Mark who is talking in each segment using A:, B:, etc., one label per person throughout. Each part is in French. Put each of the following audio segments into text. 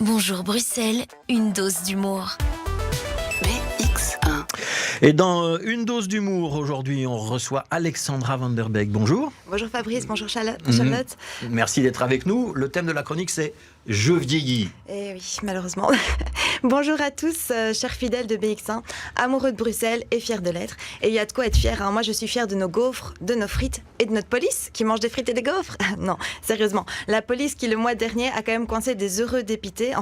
A: Bonjour Bruxelles, une dose d'humour.
B: BX1.
C: Et dans Une dose d'humour, aujourd'hui, on reçoit Alexandra Van Der Beek. Bonjour.
D: Bonjour Fabrice, bonjour Charlotte.
C: Merci d'être avec nous. Le thème de la chronique, c'est « Je vieillis ».
D: Eh oui, malheureusement. Bonjour à tous, chers fidèles de BX1, amoureux de Bruxelles et fiers de l'être. Et il y a de quoi être fier. Moi, je suis fière de nos gaufres, de nos frites et de notre police qui mange des frites et des gaufres. Non, sérieusement. La police qui, le mois dernier, a quand même coincé des eurodéputés,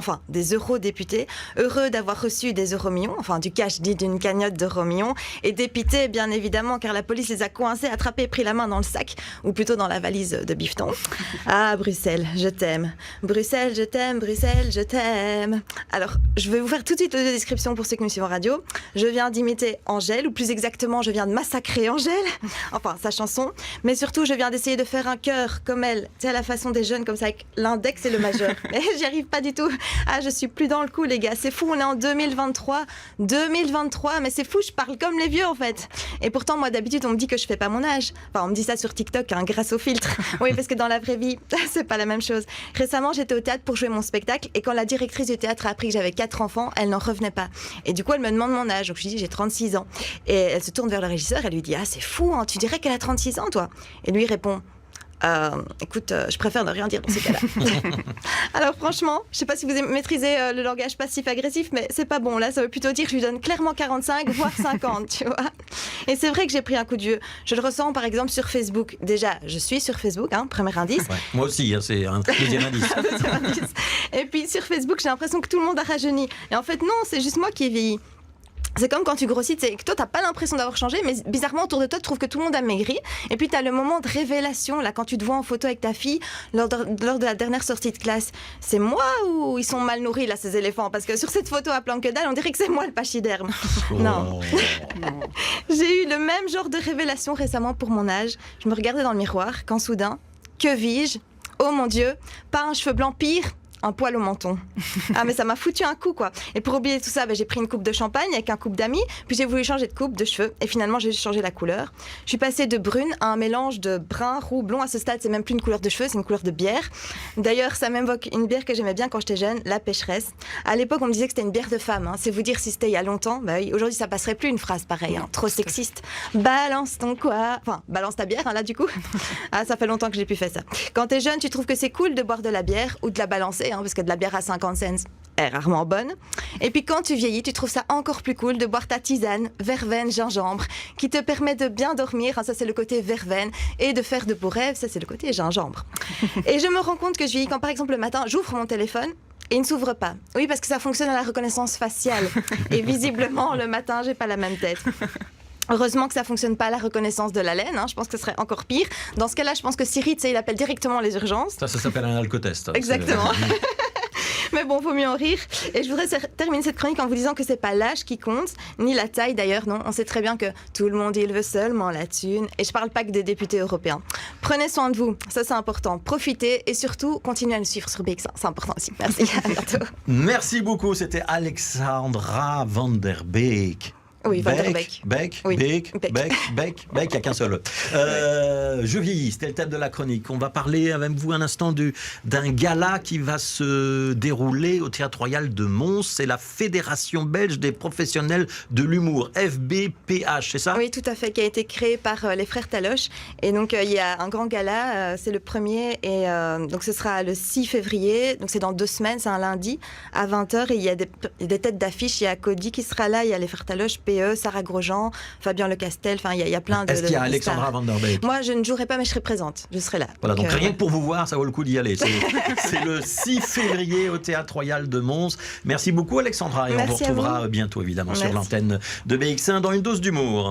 D: heureux d'avoir reçu des euro-millions, enfin du cash dit d'une cagnotte d'euro-millions, et dépités, bien évidemment, car la police les a coincés, attrapés, pris la main dans le sac, ou plutôt dans la valise de bifton. Ah, Bruxelles, je t'aime. Bruxelles, je t'aime. Bruxelles, je t'aime. Alors, je vais vous faire tout de suite la description pour ceux qui me suivent en radio. Je viens d'imiter Angèle, ou plus exactement, je viens de massacrer Angèle, enfin sa chanson, mais surtout, je viens d'essayer de faire un cœur comme elle, tu sais, à la façon des jeunes, comme ça, avec l'index et le majeur. Mais j'y arrive pas du tout. Ah, je suis plus dans le coup, les gars. C'est fou, on est en 2023. 2023, mais c'est fou, je parle comme les vieux, en fait. Et pourtant, moi, d'habitude, on me dit que je fais pas mon âge. Enfin, on me dit ça sur TikTok, hein, grâce au filtre. Oui, parce que dans la vraie vie, c'est pas la même chose. Récemment, j'étais au théâtre pour jouer mon spectacle, et quand la directrice du théâtre a appris que j'avais 4 enfants, elle n'en revenait pas. Et du coup, elle me demande mon âge. Donc, je lui dis, j'ai 36 ans. Et elle se tourne vers le régisseur, elle lui dit, ah, c'est fou, hein, tu dirais qu'elle a 36 ans, toi. Et lui répond, écoute, je préfère ne rien dire dans ces cas-là. Alors franchement, je sais pas si vous maîtrisez le langage passif-agressif, mais c'est pas bon. Là, ça veut plutôt dire que je lui donne clairement 45, voire 50, tu vois. Et c'est vrai que j'ai pris un coup de vieux. Je le ressens par exemple sur Facebook. Déjà, je suis sur Facebook, hein, premier indice.
C: Ouais, moi aussi, hein, c'est un deuxième indice.
D: Deuxième indice. Et puis sur Facebook, j'ai l'impression que tout le monde a rajeuni. Et en fait, non, c'est juste moi qui ai vieilli. C'est comme quand tu grossis, que toi, t'as pas l'impression d'avoir changé, mais bizarrement, autour de toi, tu trouves que tout le monde a maigri. Et puis, t'as le moment de révélation, là, quand tu te vois en photo avec ta fille, lors de la dernière sortie de classe. C'est moi ou ils sont mal nourris, là, ces éléphants? Parce que sur cette photo à plan que dalle, on dirait que c'est moi le pachyderme.
C: Oh.
D: Non. J'ai eu le même genre de révélation récemment pour mon âge. Je me regardais dans le miroir, quand soudain, que vis-je? Oh mon Dieu, pas un cheveu blanc, pire, un poil au menton. Ah, mais ça m'a foutu un coup, quoi. Et pour oublier tout ça, j'ai pris une coupe de champagne avec un couple d'amis, puis j'ai voulu changer de coupe de cheveux, et finalement, j'ai changé la couleur. Je suis passée de brune à un mélange de brun, roux, blond. À ce stade, c'est même plus une couleur de cheveux, c'est une couleur de bière. D'ailleurs, ça m'évoque une bière que j'aimais bien quand j'étais jeune, la Pécheresse. À l'époque, on me disait que c'était une bière de femme. Hein. C'est vous dire si c'était il y a longtemps. Bah oui, aujourd'hui, ça passerait plus une phrase pareille, hein. Trop sexiste. Balance ton quoi? Enfin, balance ta bière, hein, là, du coup. Ah, ça fait longtemps que j'ai plus fait ça. Quand t'es jeune, tu trouves que c'est cool de boire de la bière ou de la balancer, hein, parce que de la bière à 50 cents est rarement bonne. Et puis quand tu vieillis, tu trouves ça encore plus cool de boire ta tisane, verveine, gingembre, qui te permet de bien dormir, hein, ça c'est le côté verveine, et de faire de beaux rêves, ça c'est le côté gingembre. Et je me rends compte que je vieillis quand par exemple le matin, j'ouvre mon téléphone, et il ne s'ouvre pas. Oui, parce que ça fonctionne à la reconnaissance faciale. Et visiblement, le matin, j'ai pas la même tête. Heureusement que ça fonctionne pas à la reconnaissance de l'haleine, hein. Je pense que ce serait encore pire. Dans ce cas-là, je pense que Siri, il appelle directement les urgences.
C: Ça s'appelle un alcotest.
D: Exactement. Mais bon, vaut mieux en rire. Et je voudrais terminer cette chronique en vous disant que c'est pas l'âge qui compte, ni la taille d'ailleurs, non. On sait très bien que tout le monde, il veut seulement la thune. Et je parle pas que des députés européens. Prenez soin de vous, ça c'est important. Profitez et surtout, continuez à nous suivre sur BX1, c'est important aussi. Merci, à bientôt.
C: Merci beaucoup, c'était Alexandra Van Der Beek.
D: Oui, Van Der Beek.
C: Beek,
D: Oui.
C: Beek, il n'y a qu'un seul. Je vieillis, c'était le thème de la chronique. On va parler avec vous un instant d'un gala qui va se dérouler au Théâtre Royal de Mons. C'est la Fédération belge des professionnels de l'humour, FBPH, c'est ça?
D: Oui, tout à fait, qui a été créé par les frères Taloche. Et donc, il y a un grand gala, c'est le premier, et donc ce sera le 6 février, donc c'est dans 2 semaines, c'est un lundi, à 20h, et il y a des têtes d'affiche. Il y a Cody qui sera là, il y a les frères Taloche, Sarah Grosjean, Fabien Lecastel, enfin il y a plein de.
C: Est-ce qu'il y a Alexandra Van Der Beek?
D: Moi je ne jouerai pas mais je serai présente, je serai là.
C: Voilà, donc rien que pour vous voir, ça vaut le coup d'y aller. C'est le 6 février au Théâtre Royal de Mons. Merci beaucoup Alexandra et on vous retrouvera bientôt évidemment sur l'antenne de BX1 dans Une dose d'humour.